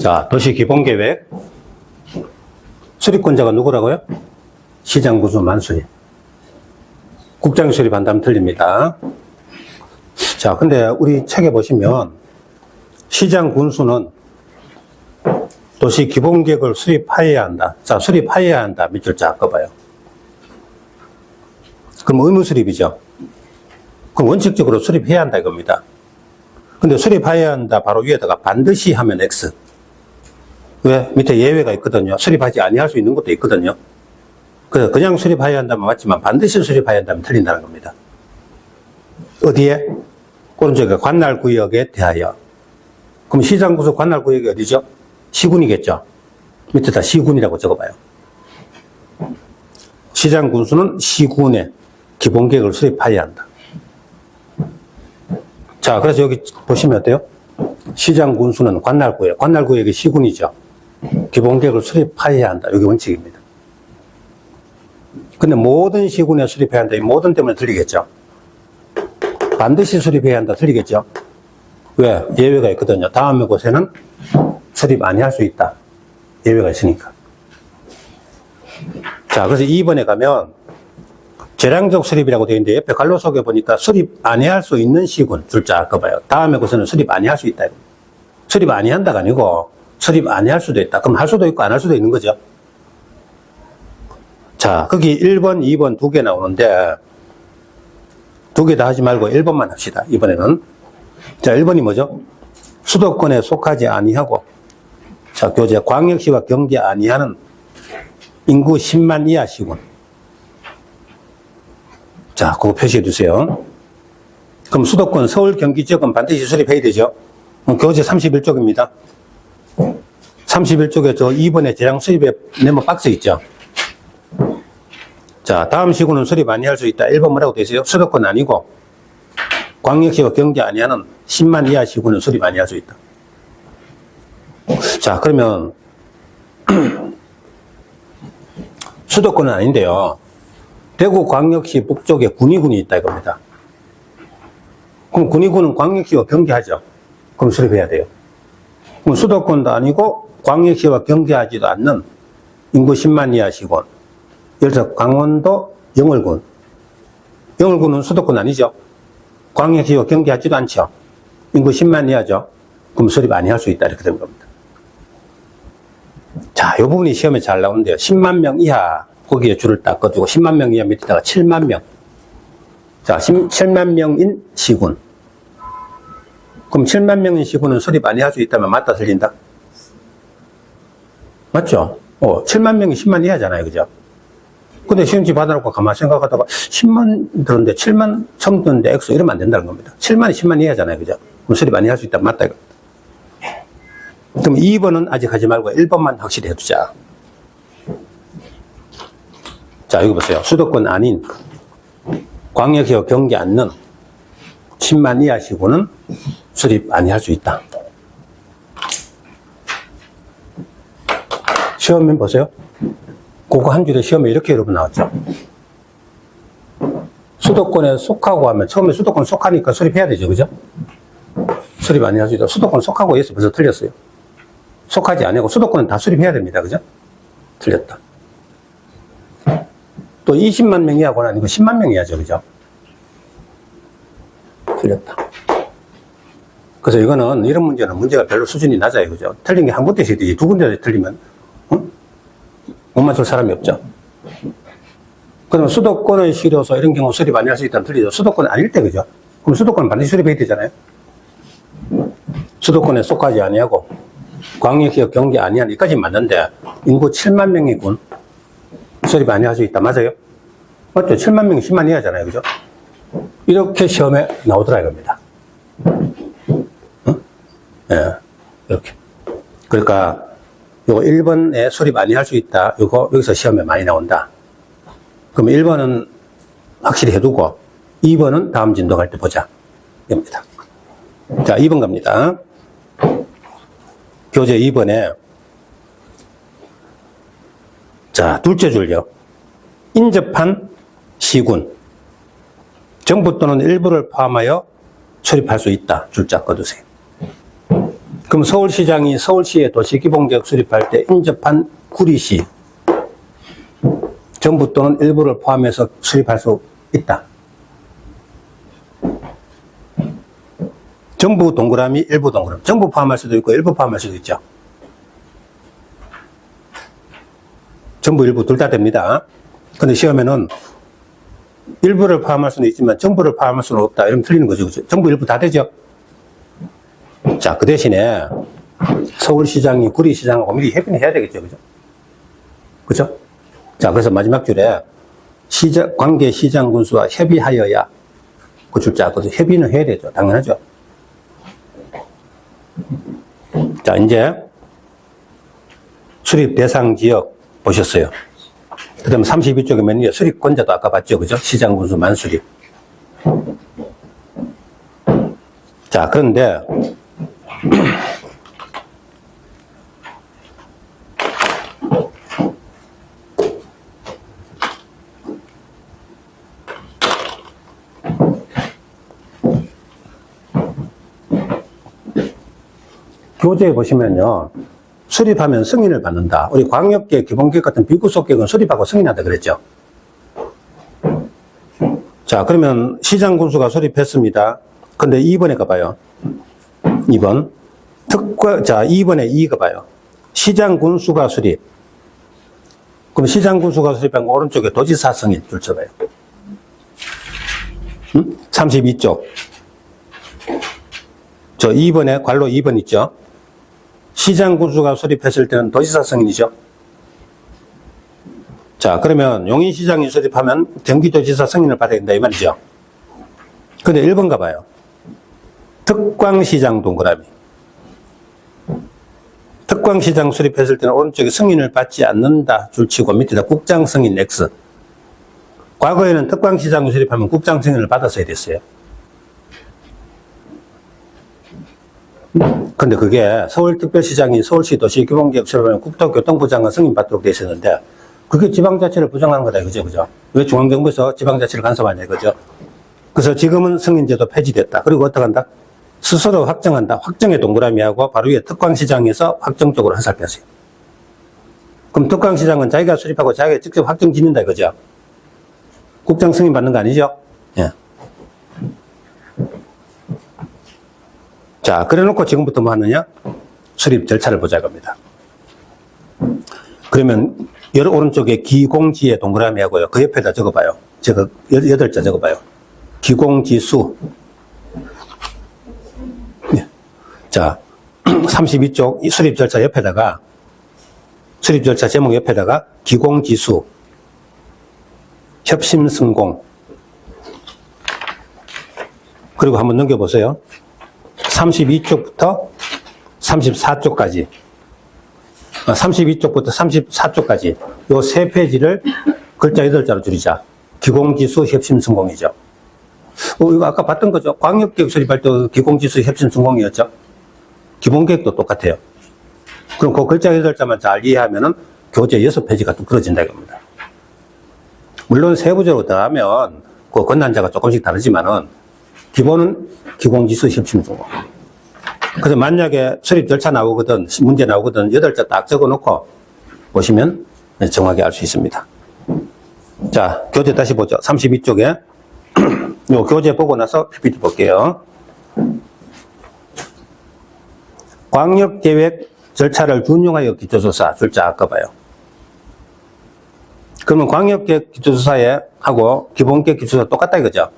자, 도시기본계획. 수립권자가 누구라고요? 시장군수 만수리. 국장이 수립한다면 틀립니다. 자, 근데 우리 책에 보시면 시장군수는 도시기본계획을 수립하여야 한다. 자, 수립하여야 한다. 밑줄 쫙 꺼봐요. 그럼 의무 수립이죠. 그럼 원칙적으로 수립해야 한다 이겁니다. 근데 수립해야 한다 바로 위에다가 반드시 하면 X. 왜? 밑에 예외가 있거든요. 수립하지 아니할 수 있는 것도 있거든요. 그래서 그냥 수립해야 한다면 맞지만 반드시 수립해야 한다면 틀린다는 겁니다. 어디에? 오른쪽에 관할구역에 대하여. 그럼 시장구수 관할구역이 어디죠? 시군이겠죠. 밑에다 시군이라고 적어봐요. 시장군수는 시군에 기본계획을 수립해야 한다. 자, 그래서 여기 보시면 어때요? 시장군수는 관할구역, 관할구역이 시군이죠. 기본계획을 수립해야 한다. 여기 원칙입니다. 근데 모든 시군에 수립해야 한다. 이 모든 때문에 틀리겠죠. 반드시 수립해야 한다. 틀리겠죠. 왜? 예외가 있거든요. 다음의 곳에는 수립 아니할 수 있다. 예외가 있으니까. 자, 그래서 2번에 가면 재량적 수립이라고 되어 있는데 옆에 갈로 속에 보니까 수립 아니할 수 있는 시군 줄자 꺼봐요. 다음에 곳에는 수립 아니할 수 있다. 수립 아니한다가 아니고 수립 아니할 수도 있다. 그럼 할 수도 있고 안 할 수도 있는 거죠. 자, 거기 1번, 2번 두 개 나오는데 두 개 다 하지 말고 1번만 합시다. 이번에는. 자, 1번이 뭐죠? 수도권에 속하지 아니하고 자, 교재 광역시와 경계 아니하는 인구 10만 이하 시군. 자, 그거 표시해 주세요. 그럼 수도권 서울 경기 지역은 반드시 수립해야 되죠. 교재 31쪽입니다. 31쪽에 저 2번에 재량 수립에 네모 박스 있죠. 자, 다음 시군은 수립 아니할 수 있다. 1번 뭐라고 되어 있어요? 수도권 아니고 광역시와 경기 아니하는 10만 이하 시군은 수립 아니할 수 있다. 자, 그러면 수도권은 아닌데요. 대구광역시 북쪽에 군위군이 있다 이겁니다. 그럼 군위군은 광역시와 경계하죠. 그럼 수립해야 돼요. 그럼 수도권도 아니고 광역시와 경계하지도 않는 인구 10만 이하 시군. 예를 들어서 강원도 영월군. 영월군은 수도권 아니죠. 광역시와 경계하지도 않죠. 인구 10만 이하죠. 그럼 수립 아니할 수 있다 이렇게 되는 겁니다. 자, 이 부분이 시험에 잘 나오는데요. 10만 명 이하 거기에 줄을 딱 꺼주고 10만 명 이하 밑에다가 7만 명. 자, 7만 명인 시군. 그럼 7만 명인 시군은 수립 아니할 수 있다면 맞다 틀린다? 맞죠? 7만 명이 10만 이하잖아요. 그죠? 근데 시험지 받아놓고 가만히 생각하다가 10만 들었는데 7만 성 들었는데 X 이러면 안 된다는 겁니다. 7만이 10만 이하잖아요. 그죠? 그럼 수립 아니할 수 있다면 맞다 이겁니다. 그럼 2번은 아직 하지 말고 1번만 확실히 해두자. 자, 여기 보세요. 수도권 아닌 광역시와 경계 않는 10만 이하 시군은 수립 아니할 수 있다. 시험면 보세요. 그거 한 줄에 시험에 이렇게 여러분 나왔죠. 수도권에 속하고 하면 처음에 수도권 속하니까 수립해야 되죠. 그죠? 수립 아니할 수 있다. 수도권 속하고 해서 벌써 틀렸어요. 속하지 아니고 수도권은 다 수립해야 됩니다. 그죠? 틀렸다. 또 20만 명 이하고는 아니고 10만 명 이하죠. 그죠? 틀렸다. 그래서 이거는 이런 문제는 문제가 별로 수준이 낮아요. 그죠? 틀린 게 한 군데 있어야 되지. 두 군데 틀리면 못 맞출 사람이 없죠. 그러면 수도권의 시로서 이런 경우 수립 아니할 수 있다면 틀리죠. 수도권 아닐 때 그죠? 그럼 수도권은 반드시 수립해야 되잖아요. 수도권에 속하지 아니하고 광역시와 경계 아니한 여기까지 맞는데 인구 7만 명이군. 수립 아니할 수 있다. 맞아요? 맞죠? 7만 명이 10만 이하잖아요. 그죠? 이렇게 시험에 나오더라 이겁니다. 응? 예, 이렇게. 그러니까 요거 1번에 수립 아니할 수 있다. 요거 여기서 시험에 많이 나온다. 그럼 1번은 확실히 해두고 2번은 다음 진도 갈 때 보자. 입니다. 자, 2번 갑니다. 교재 2번에 자, 둘째 줄요. 인접한 시군. 정부 또는 일부를 포함하여 수립할 수 있다. 줄자 꺼두세요. 그럼 서울시장이 서울시의 도시기본계획 수립할 때 인접한 구리시 전부 또는 일부를 포함해서 수립할 수 있다. 전부 동그라미, 일부 동그라미. 전부 포함할 수도 있고 일부 포함할 수도 있죠. 전부, 일부 둘 다 됩니다. 근데 시험에는 일부를 포함할 수는 있지만 전부를 포함할 수는 없다. 이러면 틀리는 거죠. 그죠? 전부, 일부 다 되죠. 자, 그 대신에 서울시장이 구리시장하고 미리 협의는 해야 되겠죠. 그죠? 그죠? 자, 그래서 마지막 줄에 관계 시장 군수와 협의하여야 그 줄자, 그래서 협의는 해야 되죠. 당연하죠. 자, 이제 수립 대상 지역 보셨어요. 그 다음에 32쪽에 맨 위에 수립권자도 아까 봤죠. 그죠? 시장 군수 만수립. 자, 그런데 교재에 보시면요, 수립하면 승인을 받는다. 우리 광역계획, 기본계획 같은 비구속계획은 수립하고 승인한다 그랬죠. 자, 그러면 시장 군수가 수립했습니다. 근데 2번에 가봐요. 2번. 자, 2번에 2가 봐요. 시장 군수가 수립. 그럼 시장 군수가 수립한 오른쪽에 도지사 승인 줄 쳐봐요. 32쪽. 저 2번에 괄로 2번 있죠. 시장 군수가 수립했을 때는 도지사 승인이죠. 자, 그러면 용인시장이 수립하면 경기도지사 승인을 받아야 된다 이 말이죠. 근데 1번 가봐요. 특광시장 동그라미. 특광시장 수립했을 때는 오른쪽에 승인을 받지 않는다 줄치고 밑에다 국장 승인 X. 과거에는 특광시장 수립하면 국장 승인을 받았어야 됐어요. 근데 그게 서울특별시장이 서울시 도시기본계획 수립하면 국토교통부 장관 승인 받도록 돼 있었는데 그게 지방자치를 부정하는 거다 이거죠. 그죠? 왜 중앙정부에서 지방자치를 간섭하냐 이거죠. 그래서 지금은 승인제도 폐지됐다. 그리고 어떻게 한다? 스스로 확정한다. 확정의 동그라미하고 바로 위에 특광시장에서 확정적으로 화살표세요. 그럼 특광시장은 자기가 수립하고 자기가 직접 확정 짓는다 이거죠. 국장 승인 받는 거 아니죠? 예. 자, 그래 놓고 지금부터 뭐 하느냐? 수립 절차를 보자 겁니다. 그러면 오른쪽에 기공지의 동그라미 하고요. 그 옆에다 적어봐요. 제가 8자 적어봐요. 기공지수. 네. 자, 32쪽 수립 절차 옆에다가 수립 절차 제목 옆에다가 기공지수 협심승공 그리고 한번 넘겨보세요. 32쪽부터 34쪽까지 32쪽부터 34쪽까지 요 세 페이지를 글자 8자로 줄이자. 기공지수 협심성공이죠. 이거 아까 봤던 거죠. 광역계획 수립할 때 기공지수 협심성공이었죠. 기본계획도 똑같아요. 그럼 그 글자 8자만 잘 이해하면은 교재 6페이지가 뚝 떨어진다 이겁니다. 물론 세부적으로 들어가면 그 권난자가 조금씩 다르지만은 기본은 기공지수 협심성공. 그래서 만약에 수립 절차 나오거든, 문제 나오거든, 8자 딱 적어 놓고 보시면 정확히 알 수 있습니다. 자, 교재 다시 보죠. 32쪽에. 요 교재 보고 나서 PPT 볼게요. 광역계획 절차를 준용하여 기초조사, 줄자 아까 봐요. 그러면 광역계획 기초조사에 하고 기본계획 기초조사 똑같다 이거죠.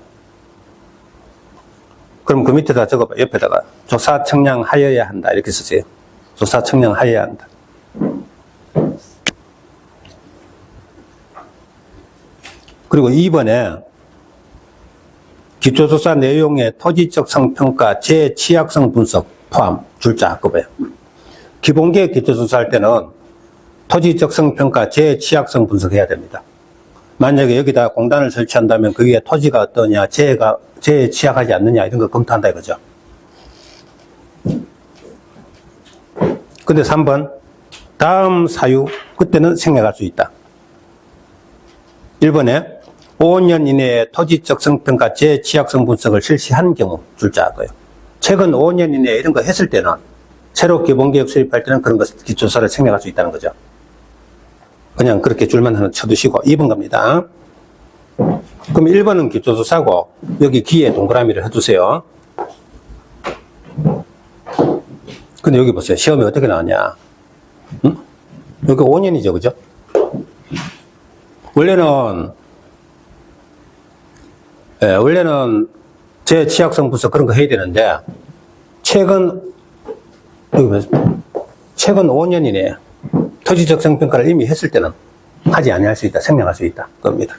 그럼 그 밑에다 적어봐. 옆에다가 조사 청량하여야 한다 이렇게 쓰세요. 조사 청량하여야 한다. 그리고 2번에 기초조사 내용의 토지적 성평가 재취약성 분석 포함 줄자 아까 봐요. 기본계획 기초조사할 때는 토지적 성평가 재취약성 분석해야 됩니다. 만약에 여기다 공단을 설치한다면 거기에 토지가 어떠냐, 재해 취약하지 않느냐 이런 거 검토한다 이거죠. 근데 3번 다음 사유 그때는 생략할 수 있다. 1번에 5년 이내에 토지적 성평가 재취약성 분석을 실시한 경우 줄자 하고요. 최근 5년 이내에 이런 거 했을 때는 새로 기본계획 수립할 때는 그런 것 기초사를 생략할 수 있다는 거죠. 그냥 그렇게 줄만 하나 쳐두시고 2번 갑니다. 그럼 1번은 기초조사고 여기 기에 동그라미를 해두세요. 근데 여기 보세요. 시험이 어떻게 나왔냐. 응? 여기 5년이죠. 그죠? 원래는 제 취약성부서 그런 거 해야 되는데 최근 5년이네. 토지적성평가를 이미 했을 때는 하지 아니할 수 있다. 생략할 수 있다. 겁니다.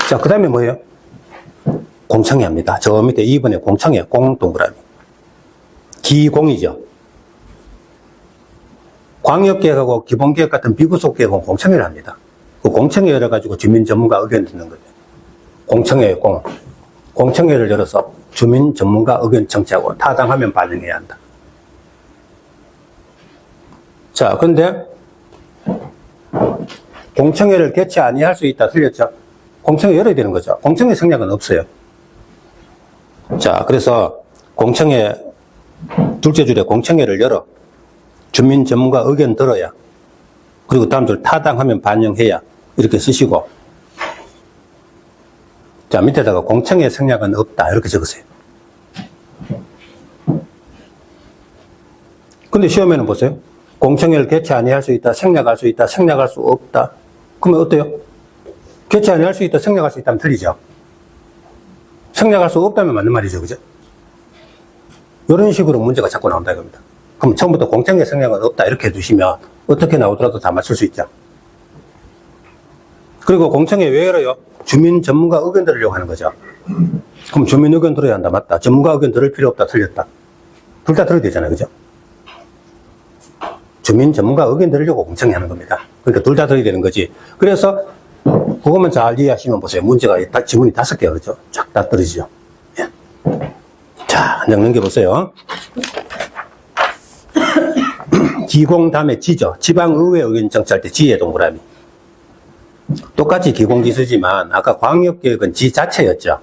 자, 그 다음에 뭐예요? 공청회입니다. 저 밑에 2번에 공청회, 공 동그라미. 기공이죠. 광역계획하고 기본계획 같은 비구속 계획은 공청회를 합니다. 그 공청회 열어가지고 주민 전문가 의견 듣는 거죠. 공청회의 공. 공청회를 열어서 주민 전문가 의견 청취하고 타당하면 반영해야 한다. 자, 근데 공청회를 개최 아니할 수 있다. 틀렸죠? 공청회 열어야 되는 거죠. 공청회 생략은 없어요. 자, 그래서 공청회 둘째 줄에 공청회를 열어 주민 전문가 의견 들어야 그리고 다음 줄 타당하면 반영해야 이렇게 쓰시고 자, 밑에다가 공청회 생략은 없다 이렇게 적으세요. 근데 시험에는 보세요. 공청회를 개최 아니할 수 있다, 생략할 수 있다, 생략할 수 없다. 그러면 어때요? 개최 아니할 수 있다, 생략할 수 있다면 틀리죠. 생략할 수 없다면 맞는 말이죠. 그죠? 이런 식으로 문제가 자꾸 나온다 이겁니다. 그럼 처음부터 공청회 생략은 없다 이렇게 해두시면 어떻게 나오더라도 다 맞출 수 있죠. 그리고 공청회 왜 열어요? 주민 전문가 의견 들으려고 하는 거죠. 그럼 주민 의견 들어야 한다. 맞다. 전문가 의견 들을 필요 없다. 틀렸다. 둘 다 들어야 되잖아요. 그죠? 주민 전문가 의견 들으려고 공청회 하는 겁니다. 그러니까 둘 다 들어야 되는 거지. 그래서 그것만 잘 이해하시면 보세요. 문제가 지문이 5개가 그죠? 쫙 다 떨어지죠. 예. 자, 한 장 넘겨보세요. 기공 다음에 지죠. 지방의회 의견 청취할 때 지의 동그라미. 똑같이 기공지수지만 아까 광역계획은 지 자체였죠.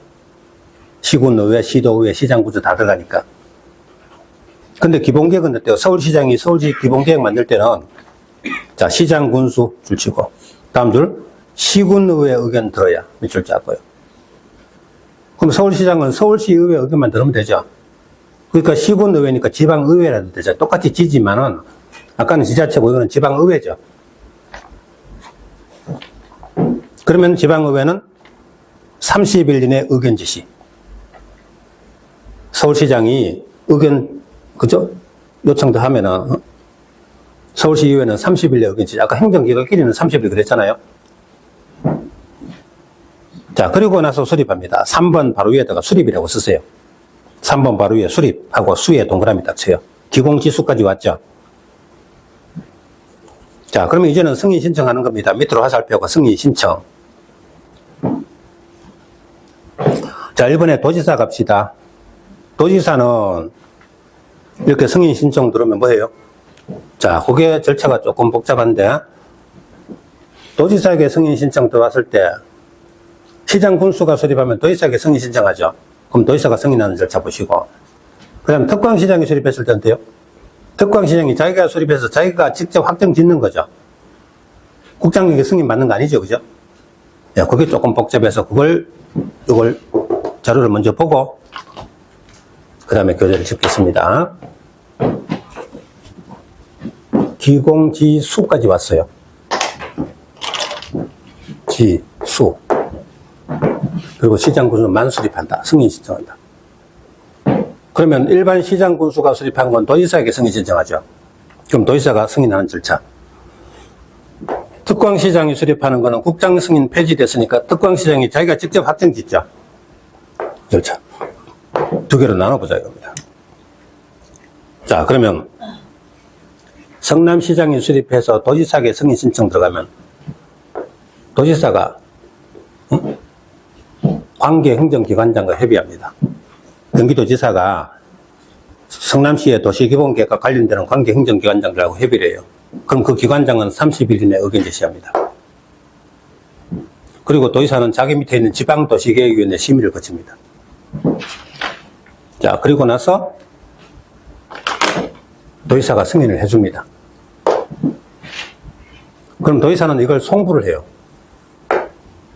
시군의회, 시도의회, 시장구조 다 들어가니까. 근데 기본계획은 어때요? 서울시장이 서울시 기본계획 만들 때는 자, 시장 군수 줄치고 다음 줄 시군의회 의견 들어야 밑줄 잡고요. 그럼 서울시장은 서울시의회 의견만 들으면 되죠. 그러니까 시군의회니까 지방의회라도 되죠. 똑같이 지지만은 아까는 지자체고 이거는 지방의회죠. 그러면 지방의회는 30일 이내 의견 지시. 서울시장이 의견, 그죠? 요청도 하면은, 서울시의회는 30일에 의견 지시. 아까 행정기관끼리는 30일 그랬잖아요. 자, 그리고 나서 수립합니다. 3번 바로 위에다가 수립이라고 쓰세요. 3번 바로 위에 수립하고 수에 동그라미 딱 쳐요. 기공지수까지 왔죠. 자, 그러면 이제는 승인 신청하는 겁니다. 밑으로 화살표가 승인 신청. 자, 1번에 도지사 갑시다. 도지사는 이렇게 승인 신청 들어오면 뭐예요? 자, 그게 절차가 조금 복잡한데 도지사에게 승인 신청 들어왔을 때 시장 군수가 수립하면 도지사에게 승인 신청하죠. 그럼 도지사가 승인하는 절차 보시고 그 다음 특광시장이 수립했을 때 어때요? 특광시장이 자기가 수립해서 자기가 직접 확정 짓는 거죠. 국장에게 승인 받는 거 아니죠. 그죠? 야, 그게 조금 복잡해서 이걸 자료를 먼저 보고 그 다음에 교재를 집겠습니다. 기공지수까지 왔어요. 지수. 그리고 시장군수만 수립한다. 승인 신청한다. 그러면 일반 시장군수가 수립한 건 도지사에게 승인 신청하죠. 그럼 도지사가 승인하는 절차. 특광시장이 수립하는 거는 국장 승인 폐지됐으니까 특광시장이 자기가 직접 확정 짓죠. 절차. 두 개로 나눠보자 이겁니다. 자, 그러면 성남시장이 수립해서 도지사에게 승인 신청 들어가면 도지사가 관계 행정기관장과 협의합니다. 경기도지사가 성남시의 도시기본계획과 관련되는 관계 행정기관장들하고 협의를 해요. 그럼 그 기관장은 30일 이내 의견 제시합니다. 그리고 도지사는 자기 밑에 있는 지방도시계획위원회 심의를 거칩니다. 자, 그리고 나서 도지사가 승인을 해줍니다. 그럼 도지사는 이걸 송부를 해요.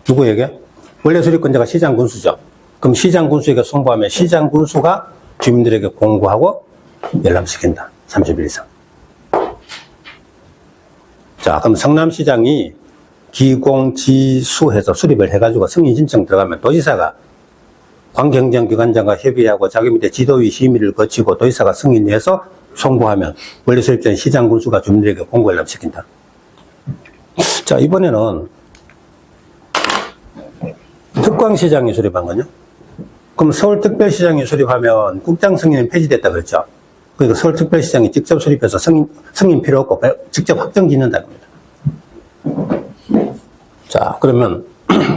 누구에게? 원래 수립권자가 시장군수죠. 그럼 시장군수에게 송부하면 시장군수가 주민들에게 공고하고 열람시킨다. 30일 이상. 자, 그럼 성남시장이 기공지수해서 수립을 해가지고 승인 신청 들어가면 도지사가 관경정기관장과 협의하고 자기 밑에 지도위 심의를 거치고 도지사가 승인해서 송부하면 원래 수립자인 시장군수가 주민들에게 공고 열람시킨다. 자, 이번에는 특광시장이 수립한 거냐? 그럼 서울특별시장이 수립하면 국장 승인은 폐지됐다 그랬죠? 그러니까 서울특별시장이 직접 수립해서 승인 필요 없고 직접 확정 짓는다는 겁니다. 자, 그러면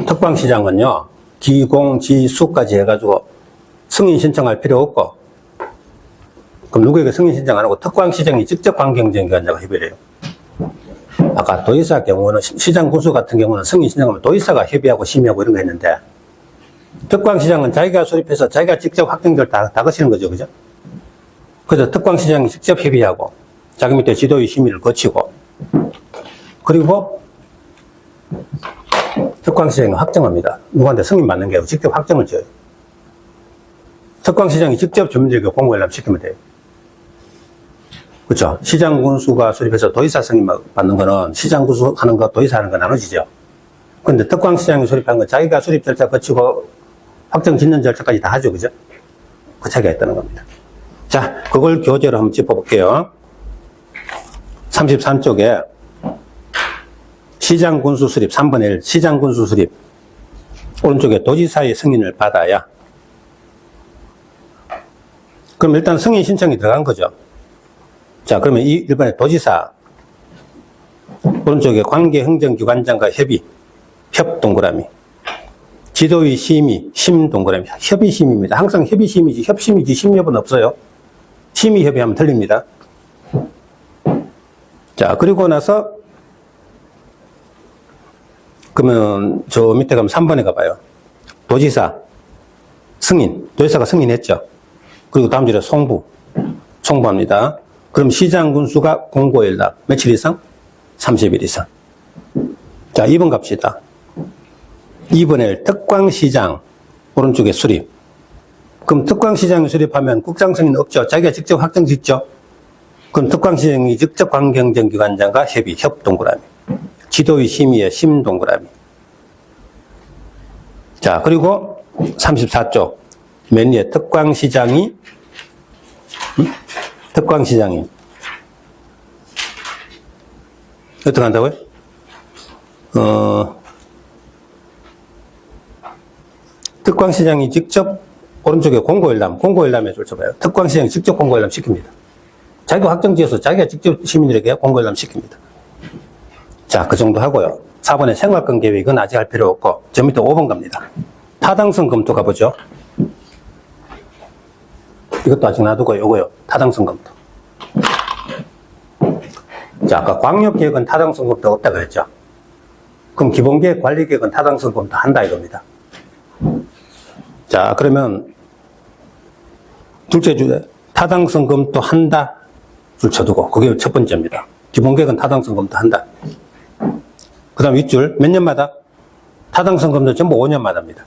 특광시장은요, 기공지수까지 해가지고 승인 신청할 필요 없고, 그럼 누구에게 승인 신청 안 하고 특광시장이 직접 관경정기관장과 협의를 해요. 아까 도지사 경우는, 시장군수 같은 경우는 승인 신청하면 도지사가 협의하고 심의하고 이런 거 했는데, 특광시장은 자기가 수립해서 자기가 직접 확정들 다 거치는 거죠. 그죠? 그래서 특광시장이 직접 협의하고, 자기 밑에 지도위 심의를 거치고, 그리고 특광시장이 확정합니다. 누구한테 승인 받는 게 아니고 직접 확정을 지어요. 특광시장이 직접 주민들에게 공고 열람시키면 돼요. 그렇죠? 시장군수가 수립해서 도지사 승인 받는 거는 시장군수 하는 거, 도지사 하는 거 나눠지죠. 근데 특광시장이 수립한 건 자기가 수립 절차 거치고 확정 짓는 절차까지 다 하죠. 그죠? 그 차이가 있다는 겁니다. 자, 그걸 교재로 한번 짚어볼게요. 33쪽에 시장군수 수립, 3번에 1, 시장군수 수립. 오른쪽에 도지사의 승인을 받아야. 그럼 일단 승인 신청이 들어간 거죠. 자, 그러면 1번에 도지사. 오른쪽에 관계행정기관장과 협의, 협 동그라미. 지도위 심의, 심 동그라미. 협의 심의입니다. 항상 협의 심의지, 협심이지, 심협은 없어요. 심의 협의하면 틀립니다. 자, 그리고 나서 그러면 저 밑에 가면 3번에 가봐요. 도지사 승인, 도지사가 승인했죠. 그리고 다음 줄에 송부합니다. 그럼 시장군수가 공고일날 며칠 이상? 30일 이상. 자, 2번 갑시다. 2번에 특광시장 오른쪽에 수립. 그럼 특광시장이 수립하면 국장 승인 없죠. 자기가 직접 확정 짓죠. 그럼 특광시장이 직접 관경정기관장과 협의, 협 동그라미. 지도위 심의의 심 동그라미. 자, 그리고 34쪽 맨 위에 특광시장이 어떻게 한다고요? 특광시장이 직접 오른쪽에 공고열람에 쫓아봐요. 특광시장이 직접 공고열람 시킵니다. 자기가 확정지어서 자기가 직접 시민들에게 공고열람 시킵니다. 자, 그 정도 하고요. 4번에 생활권 계획은 아직 할 필요 없고, 저 밑에 5번 갑니다. 타당성 검토 가보죠. 이것도 아직 놔두고 요거요. 타당성 검토. 자, 아까 광역계획은 타당성 검토 없다 그랬죠. 그럼 기본계획 관리계획은 타당성 검토 한다 이겁니다. 자, 그러면 둘째 주제 타당성 검토 한다 줄 쳐두고, 그게 첫 번째입니다. 기본계획은 타당성 검토 한다. 그 다음 윗줄 몇 년마다? 타당성 검토 전부 5년마다입니다.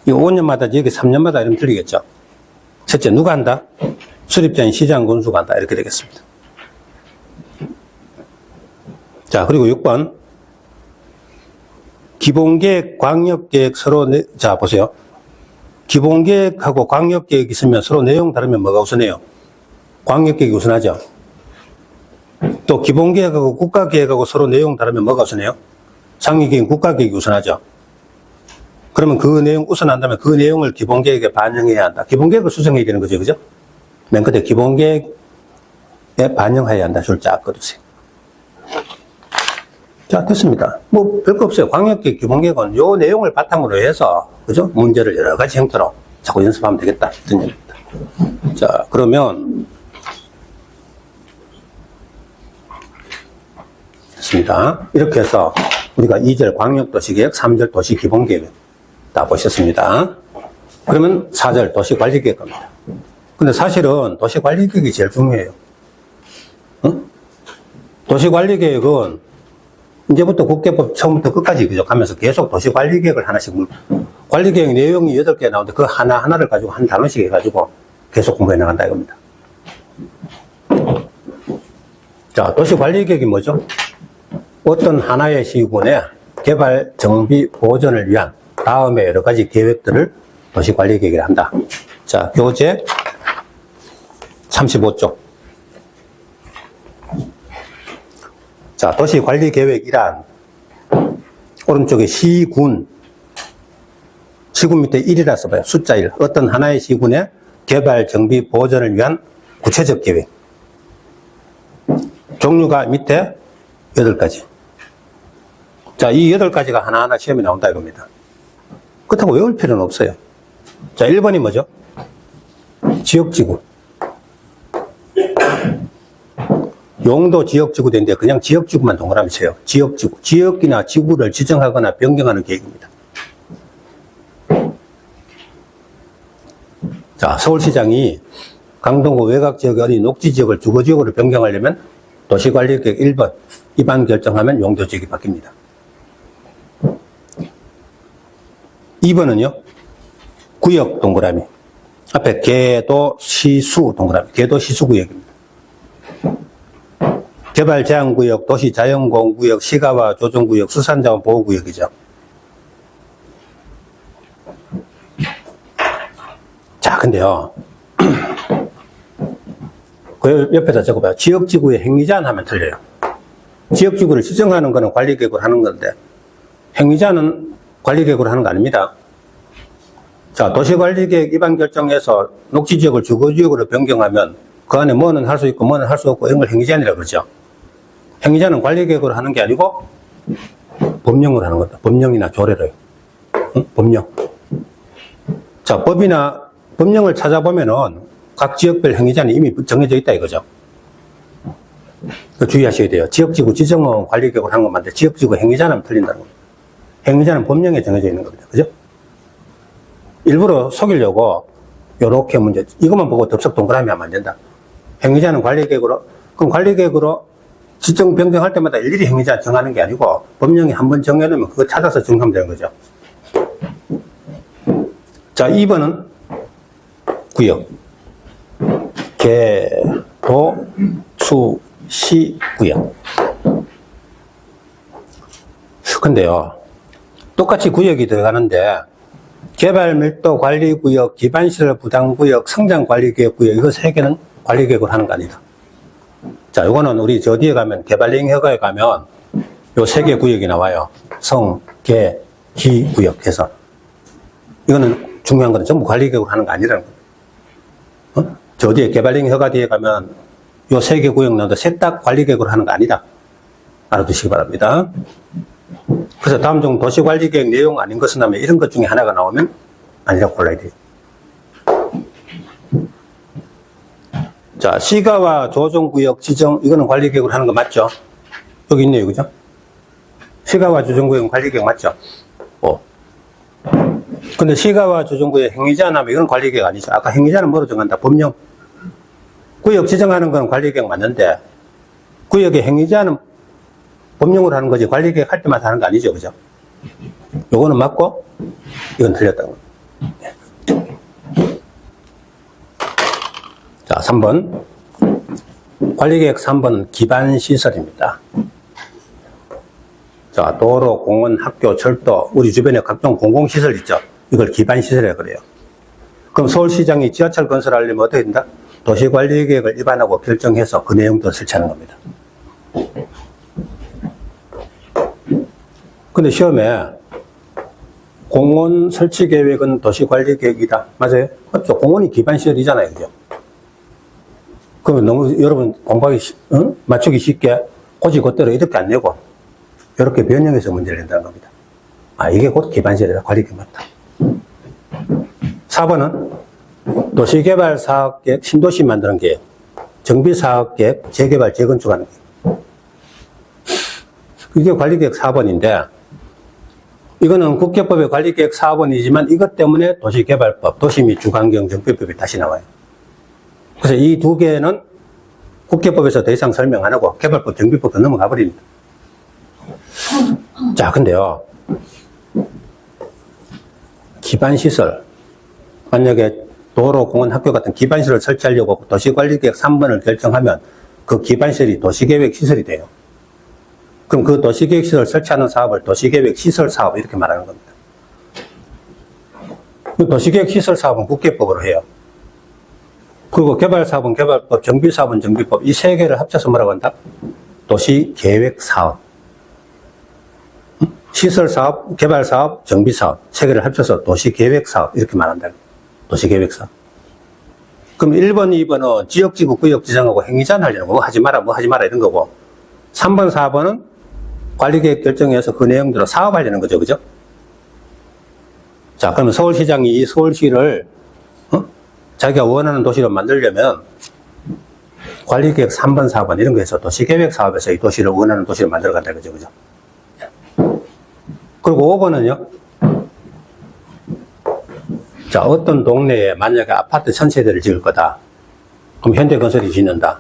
이 5년마다 여기 3년마다 이러면 틀리겠죠. 첫째 누가 한다? 수립자인 시장군수가 한다. 이렇게 되겠습니다. 자, 그리고 6번 기본계획, 광역계획 서로 자, 보세요. 기본계획하고 광역계획이 있으면 서로 내용 다르면 뭐가 우선해요? 광역계획이 우선하죠. 또 기본계획하고 국가계획하고 서로 내용 다르면 뭐가 우선해요? 상위계획, 국가계획이 우선하죠. 그러면 그 내용 우선한다면 그 내용을 기본계획에 반영해야 한다. 기본계획을 수정해야 되는 거죠. 그죠? 맨 끝에 기본계획에 반영해야 한다. 줄 쫙 꺼두세요. 자, 됐습니다. 뭐 별거 없어요. 광역계획, 기본계획은 요 내용을 바탕으로 해서, 그죠? 문제를 여러 가지 형태로 자꾸 연습하면 되겠다. 어떤 얘기입니다. 자, 그러면 됐습니다. 이렇게 해서 우리가 2절 광역도시계획, 3절 도시기본계획 다 보셨습니다. 그러면 4절 도시관리계획 겁니다. 근데 사실은 도시관리계획이 제일 중요해요. 도시관리계획은 이제부터 국계법 처음부터 끝까지 그죠? 가면서 계속 도시관리계획을 하나씩 관리계획 내용이 8개 나오는데 그 하나하나를 가지고 한 단원씩 해가지고 계속 공부해 나간다 이겁니다. 자, 도시관리계획이 뭐죠? 어떤 하나의 시군의 개발, 정비, 보전을 위한 다음에 여러 가지 계획들을 도시관리계획이라 한다. 자, 교재 35쪽. 자, 도시관리계획이란 오른쪽에 시군 밑에 1이라 써봐요. 숫자 1. 어떤 하나의 시군의 개발, 정비, 보전을 위한 구체적 계획. 종류가 밑에 8가지. 자, 이 8가지가 하나하나 시험에 나온다 이겁니다. 그렇다고 외울 필요는 없어요. 자, 1번이 뭐죠? 지역지구. 용도 지역지구인데 그냥 지역지구만 동그라미 쳐요. 지역지구. 지역이나 지구를 지정하거나 변경하는 계획입니다. 자, 서울시장이 강동구 외곽지역의 어디 녹지지역을 주거지역으로 변경하려면 도시관리계획 1번 위반 결정하면 용도지역이 바뀝니다. 2번은요, 구역 동그라미. 앞에 계도 시수 동그라미. 계도 시수구역입니다. 개발 제한구역, 도시 자연공원구역, 시가와 조정구역, 수산자원 보호구역이죠. 자, 근데요, 그 옆에다 적어봐요. 지역지구의 행위자는 하면 틀려요. 지역지구를 지정하는 거는 관리계획으로 하는 건데, 행위자는 관리계획으로 하는 거 아닙니다. 자, 도시관리계획 위반 결정에서 녹지지역을 주거지역으로 변경하면 그 안에 뭐는 할 수 있고 뭐는 할 수 없고 이런 걸 행위자니라 그러죠. 행위자는 관리계획으로 하는 게 아니고 법령으로 하는 거다. 법령이나 조례로요. 응? 법령. 자, 법령을 찾아보면은 각 지역별 행위자는 이미 정해져 있다 이거죠. 주의하셔야 돼요. 지역지구 지정은 관리계획으로 하는 것만 데 지역지구 행위자는 틀린다는 겁니다. 행위자는 법령에 정해져 있는 겁니다. 그죠? 일부러 속이려고 요렇게 문제, 이것만 보고 덥석 동그라미 하면 안 된다. 행위자는 관리계획으로, 그럼 관리계획으로 지정 변경할 때마다 일일이 행위자 정하는 게 아니고 법령이 한번 정해놓으면 그거 찾아서 정하면 되는 거죠. 자, 2번은 구역. 개, 도, 수, 시, 구역. 근데요, 똑같이 구역이 들어가는데 개발 밀도 관리구역, 기반시설 부담구역, 성장관리계획구역, 이거 3개는 관리계획으로 하는 거 아니다. 자, 요거는 우리 저 뒤에 가면 개발령 허가에 가면 요 3개 구역이 나와요. 성, 개, 기 구역 해서. 이거는 중요한 건 전부 관리계획으로 하는 거 아니라는 거예요. 저 뒤에 개발령 허가 뒤에 가면 요 3개 구역 나오는데 셋 다 관리계획으로 하는 거 아니다. 알아두시기 바랍니다. 그래서 다음 중 도시관리계획 내용 아닌 것은 하면 이런 것 중에 하나가 나오면 아니라고 골라야 돼요. 자, 시가와 조정구역 지정, 이거는 관리계획으로 하는 거 맞죠? 여기 있네요, 그죠? 시가와 조정구역은 관리계획 맞죠? 근데 시가와 조정구역 행위자는 하면 이건 관리계획 아니죠. 아까 행위자는 뭐로 정한다? 법령. 구역 지정하는 건 관리계획 맞는데, 구역의 행위자는 법령으로 하는 거지 관리계획 할 때마다 하는 거 아니죠, 그죠? 요거는 맞고 이건 틀렸다고. 자, 3번 관리계획 3번은 기반시설입니다. 자, 도로, 공원, 학교, 철도, 우리 주변에 각종 공공시설 있죠. 이걸 기반시설이라고 그래요. 그럼 서울시장이 지하철 건설하려면 어떻게 된다? 도시관리계획을 위반하고 결정해서 그 내용도 설치하는 겁니다. 근데 시험에 공원 설치 계획은 도시관리 계획이다. 맞아요? 맞죠? 공원이 기반시설이잖아요. 그죠? 그러면 너무 여러분 공부하기, 맞추기 쉽게 고지고대로 이렇게 안 내고 이렇게 변형해서 문제를 낸다는 겁니다. 아, 이게 곧 기반시설이다. 관리 계획 맞다. 4번은 도시개발 사업계획, 신도시 만드는 계획, 정비사업계획, 재개발, 재건축하는 계획. 이게 관리계획 4번인데 이거는 국회법의 관리계획 4번이지만 이것 때문에 도시개발법, 도시 및 주관경 정비법이 다시 나와요. 그래서 이 두 개는 국계법에서 더 이상 설명 안 하고 개발법, 정비법도 넘어가 버립니다. 자, 근데요. 기반시설. 만약에 도로, 공원, 학교 같은 기반시설을 설치하려고 도시관리계획 3번을 결정하면 그 기반시설이 도시계획시설이 돼요. 그럼 그 도시계획시설 설치하는 사업을 도시계획시설사업 이렇게 말하는 겁니다. 도시계획시설 사업은 국계법으로 해요. 그리고 개발사업은 개발법, 정비사업은 정비법, 이 세 개를 합쳐서 뭐라고 한다? 도시계획사업. 시설사업, 개발사업, 정비사업, 세 개를 합쳐서 도시계획사업 이렇게 말한다. 도시계획사업. 그럼 1번, 2번은 지역지구, 구역지정하고 행위제한 하려는 거, 뭐 하지 마라 이런 거고, 3번, 4번은 관리계획 결정에서 그 내용대로 사업하려는 거죠, 그죠? 자, 그러면 서울시장이 이 서울시를 자기가 원하는 도시로 만들려면 관리계획 3번, 4번 이런 거에서 도시계획 사업에서 이 도시를 원하는 도시로 만들어 간다, 그죠, 그죠? 그리고 5번은요. 자, 어떤 동네에 만약에 아파트 1000세대를 지을 거다. 그럼 현대건설이 짓는다.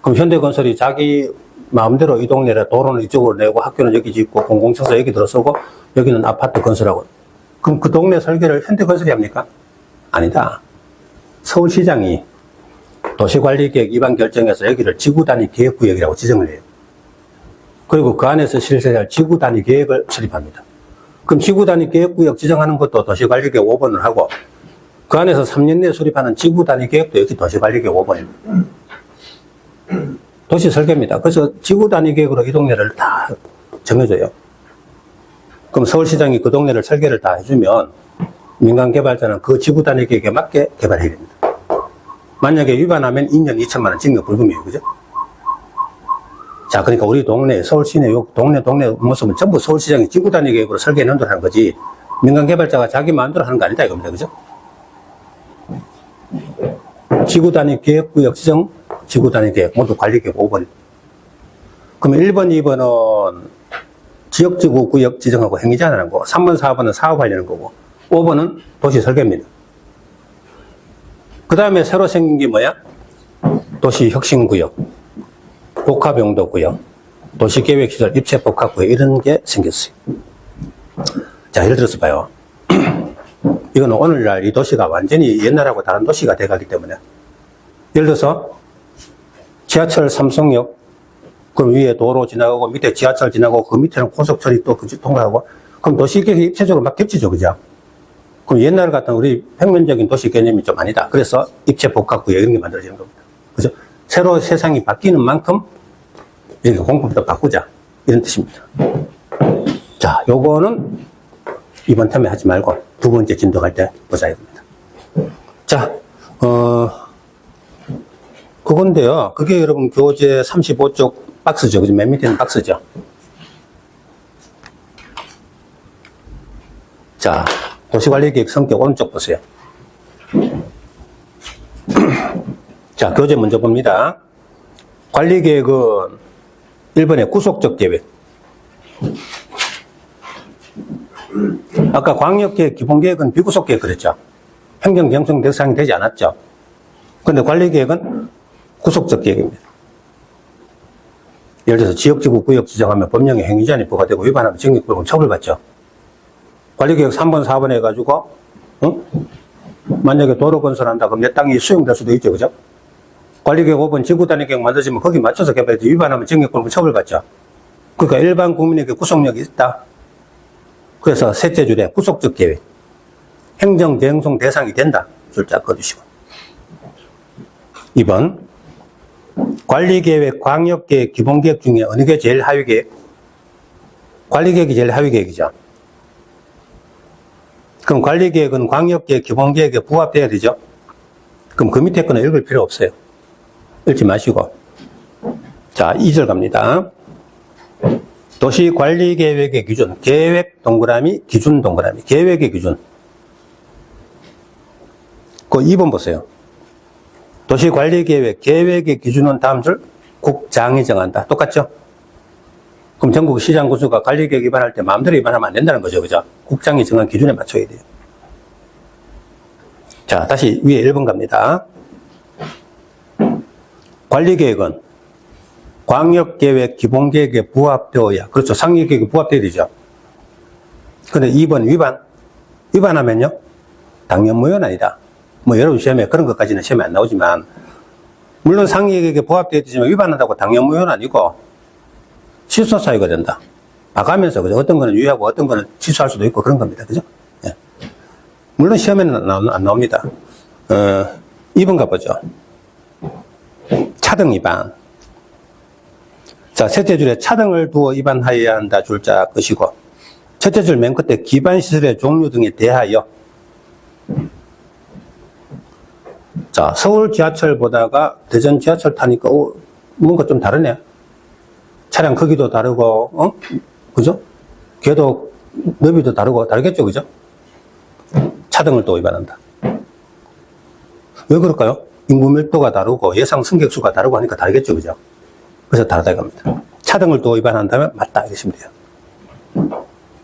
그럼 현대건설이 자기 마음대로 이 동네를 도로는 이쪽으로 내고 학교는 여기 짓고 공공청사 여기 들어서고 여기는 아파트 건설하고. 그럼 그 동네 설계를 현대건설이 합니까? 아니다. 서울시장이 도시관리계획 위반 결정에서 여기를 지구단위 계획구역이라고 지정을 해요. 그리고 그 안에서 실시할 지구단위 계획을 수립합니다. 그럼 지구단위 계획구역 지정하는 것도 도시관리계획 5번을 하고 그 안에서 3년 내에 수립하는 지구단위 계획도 여기 도시관리계획 5번입니다. 도시 설계입니다. 그래서 지구단위 계획으로 이 동네를 다 정해줘요. 그럼 서울시장이 그 동네를 설계를 다 해주면 민간개발자는 그 지구단위 계획에 맞게 개발해야 됩니다. 만약에 위반하면 2년 2천만 원 징역 벌금이에요. 그죠? 자, 그러니까 우리 동네, 서울 시내 요 동네 모습은 전부 서울시장이 지구단위 계획으로 설계해 놓도록 하는 거지, 민간개발자가 자기 마음대로 하는 거 아니다, 이겁니다. 그죠? 지구단위 계획구역 지정, 지구단위 계획, 모두 관리계획 5번. 그러면 1번, 2번은 지역지구 구역 지정하고 행위제한 하는 거, 3번, 4번은 사업하려는 거고, 5번은 도시 설계입니다. 그 다음에 새로 생긴 게 뭐야? 도시혁신구역, 복합용도구역, 도시계획시설, 입체복합구역 이런 게 생겼어요. 자, 예를 들어서 봐요. 이거는 오늘날 이 도시가 완전히 옛날하고 다른 도시가 돼가기 때문에, 예를 들어서 지하철 삼성역, 그럼 위에 도로 지나가고 밑에 지하철 지나가고 그 밑에는 고속철이 또 통과하고, 그럼 도시계획이 입체적으로 막 겹치죠, 그죠? 그럼 옛날 같은 우리 평면적인 도시 개념이 좀 아니다. 그래서 입체복합구역 이런 게 만들어지는 겁니다. 그죠? 새로 세상이 바뀌는 만큼 이렇게 공법도 바꾸자, 이런 뜻입니다. 자, 요거는 이번 텀에 하지 말고 두 번째 진도 갈 때 보자 이겁니다. 자, 그건데요. 그게 여러분 교재 35쪽 박스죠. 그죠? 맨 밑에는 박스죠. 자, 도시관리계획 성격 오른쪽 보세요. 자, 교재 먼저 봅니다. 관리계획은 1번에 구속적 계획. 아까 광역계획, 기본계획은 비구속계획 그랬죠. 행정경청 대상이 되지 않았죠. 그런데 관리계획은 구속적 계획입니다. 예를 들어서 지역지구 구역 지정하면 법령에 행위제한이 부과되고 위반하면 징역벌금 처벌받죠. 관리계획 3번, 4번 해가지고, 만약에 도로 건설한다, 그럼 내 땅이 수용될 수도 있죠, 그죠? 관리계획 5번 지구단위계획 만들어지면 거기 맞춰서 개발해야지, 위반하면 징역벌금 처벌받죠. 그러니까 일반 국민에게 구속력이 있다. 그래서 셋째 줄에 구속적 계획. 행정대행송 대상이 된다. 줄자 꺼주시고. 2번. 관리계획, 광역계획, 기본계획 중에 어느 게 제일 하위계획? 관리계획이 제일 하위계획이죠. 그럼 관리계획은 광역계획, 기본계획에 부합돼야 되죠. 그럼 그 밑에 거는 읽을 필요 없어요. 읽지 마시고. 자, 2절 갑니다. 도시관리계획의 기준, 계획 동그라미, 기준 동그라미, 계획의 기준. 그 2번 보세요. 도시관리계획, 계획의 기준은 다음 줄 국장이 정한다. 똑같죠? 그럼 전국 시장 군수가 관리계획 위반할 때 마음대로 위반하면 안 된다는 거죠. 그죠? 국장이 정한 기준에 맞춰야 돼요. 자, 다시 위에 1번 갑니다. 관리계획은 광역계획 기본계획에 부합되어야, 그렇죠. 상위계획에 부합되어야 되죠. 근데 2번 위반하면요, 당연무효는 아니다. 뭐 여러분 시험에 그런 것까지는 시험에 안 나오지만, 물론 상위계획에 부합되어 있지만 위반한다고 당연무효는 아니고 취소 사유가 된다. 봐가면서, 그죠? 어떤 거는 유예하고 어떤 거는 취소할 수도 있고 그런 겁니다. 그죠? 예. 물론 시험에는 안 나옵니다. 2번 가보죠. 차등 위반. 자, 셋째 줄에 차등을 두어 위반하여야 한다. 줄자 것이고, 첫째 줄 맨 끝에 기반시설의 종류 등에 대하여. 자, 서울 지하철 보다가 대전 지하철 타니까, 뭔가 좀 다르네. 차량 크기도 다르고, 그죠? 궤도 너비도 다르겠죠, 그죠? 차등을 또 위반한다. 왜 그럴까요? 인구 밀도가 다르고 예상 승객수가 다르고 하니까 다르겠죠, 그죠? 그래서 다르다 이겁니다. 차등을 또 위반한다면 맞다 이러시면 돼요.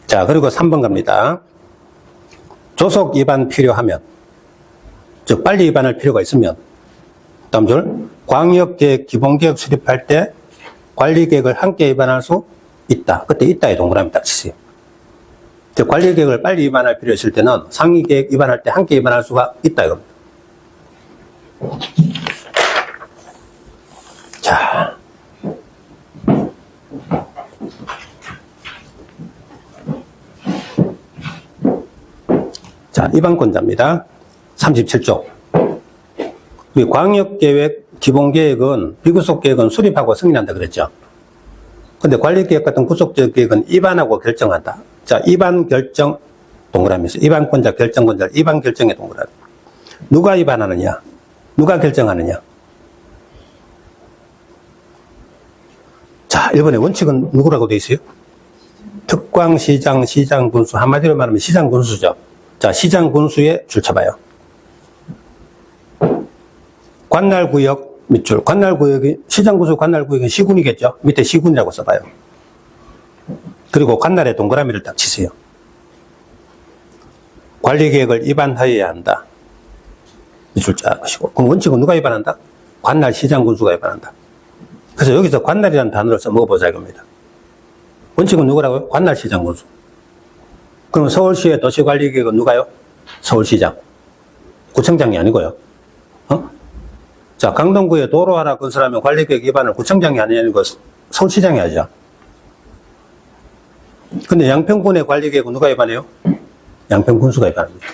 자, 그리고 3번 갑니다. 조속 위반 필요하면, 즉 빨리 위반할 필요가 있으면, 다음 줄 광역계획 기본계획 수립할 때 관리계획을 함께 위반할 수 있다. 그때 있다에 동그라미 딱 치세요. 즉 관리계획을 빨리 위반할 필요 있을 때는 상위계획 위반할 때 함께 위반할 수가 있다 이겁니다. 자, 위반권자입니다. 37조. 우리 광역계획 기본계획은 비구속계획은 수립하고 승인한다 그랬죠. 근데 관리계획 같은 구속적 계획은 위반하고 결정한다. 자, 위반 결정 동그라미에서 위반권자 결정권자 위반 결정의 동그라미. 누가 위반하느냐? 누가 결정하느냐? 자, 1번의 원칙은 누구라고 되어 있어요? 특광시장, 시장군수. 한마디로 말하면 시장군수죠. 자, 시장군수의 줄 쳐봐요. 관할구역 밑줄. 관할구역이, 시장군수 관할구역은 시군이겠죠? 밑에 시군이라고 써봐요. 그리고 관할에 동그라미를 딱 치세요. 관리계획을 위반하여야 한다. 밑줄 쫙 하시고. 그럼 원칙은 누가 위반한다? 관할 시장군수가 위반한다. 그래서 여기서 관할이라는 단어를 써 먹어보자 이겁니다. 원칙은 누구라고요? 관할 시장군수. 그럼 서울시의 도시관리계획은 누가요? 서울시장. 구청장이 아니고요. 자, 강동구에 도로 하나 건설하면 관리계획 위반을 구청장이 아니고 서울시장이 하죠. 근데 양평군의 관리계획은 누가 위반해요? 양평군수가 위반합니다.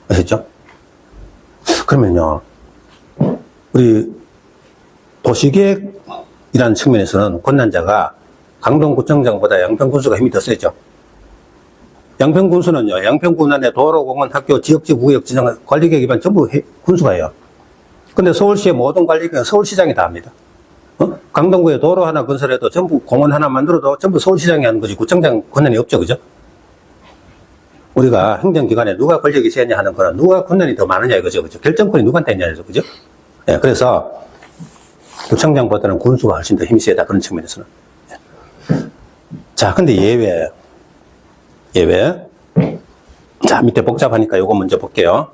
아셨죠? 그러면요, 우리 도시계획이라는 측면에서는 권한자가 강동구청장보다 양평군수가 힘이 더 세죠. 양평군수는요, 양평군 안에 도로, 공원, 학교, 지역지구, 구역, 지정, 관리계획 위반 전부 군수가 해요. 근데 서울시의 모든 관리계획은 서울시장이 다 합니다. 강동구에 도로 하나 건설해도 전부 공원 하나 만들어도 전부 서울시장이 하는 거지 구청장 권한이 없죠, 그죠? 우리가 행정기관에 누가 권력이 세냐 하는 거는 누가 권한이 더 많으냐 이거죠, 그죠? 결정권이 누구한테 있냐 이거죠, 그죠? 네, 그래서 구청장보다는 군수가 훨씬 더 힘이 세다 그런 측면에서는. 자, 근데 예외. 자, 밑에 복잡하니까 요거 먼저 볼게요.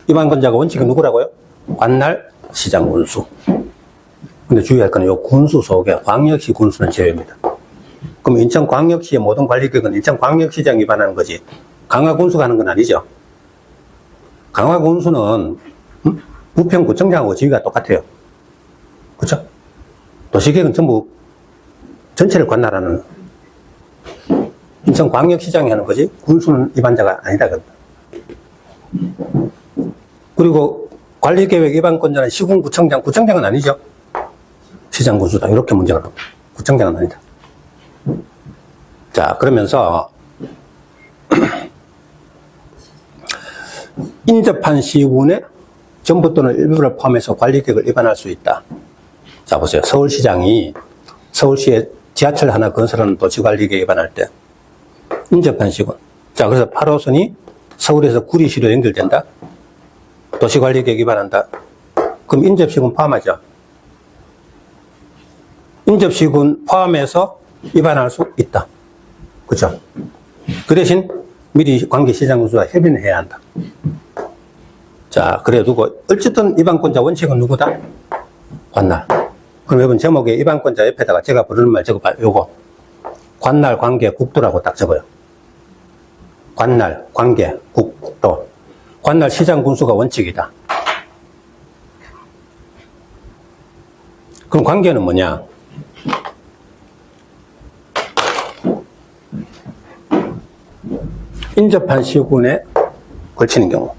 위반권자가 원칙은 누구라고요? 관할 시장군수. 근데 주의할 거는 요 군수 속에 광역시 군수는 제외입니다. 그럼 인천광역시의 모든 관리계획은 인천광역시장 위반하는 거지. 강화군수가 하는 건 아니죠. 강화군수는 부평구청장하고 지위가 똑같아요. 그렇죠? 도시계획은 전부 전체를 관할하는 인천광역시장이 하는 거지 군수는 위반자가 아니다. 그리고 관리계획 위반권자는 시군구청장, 구청장은 아니죠. 시장군수다. 이렇게 문제가 나옵니다. 구청장은 아니다. 자, 그러면서 인접한 시군의 전부 또는 일부를 포함해서 관리계획을 위반할 수 있다. 자, 보세요. 서울시장이 서울시에 지하철 하나 건설하는 도시관리계획 위반할 때 인접한 시군. 자, 그래서 8호선이 서울에서 구리시로 연결된다. 도시관리계획 위반한다. 그럼 인접시군 포함하죠. 인접시군 포함해서 위반할 수 있다. 그죠? 그 대신 미리 관계시장군수와 협의는 해야 한다. 자, 그래 두고 어쨌든 위반권자 원칙은 누구다? 관할. 그럼 여러분 제목에 입안권자 옆에다가 제가 부르는 말 적어봐요. 요거. 관할, 관계, 국도라고 딱 적어요. 관할, 관계, 국도. 관할 시장 군수가 원칙이다. 그럼 관계는 뭐냐? 인접한 시군에 걸치는 경우.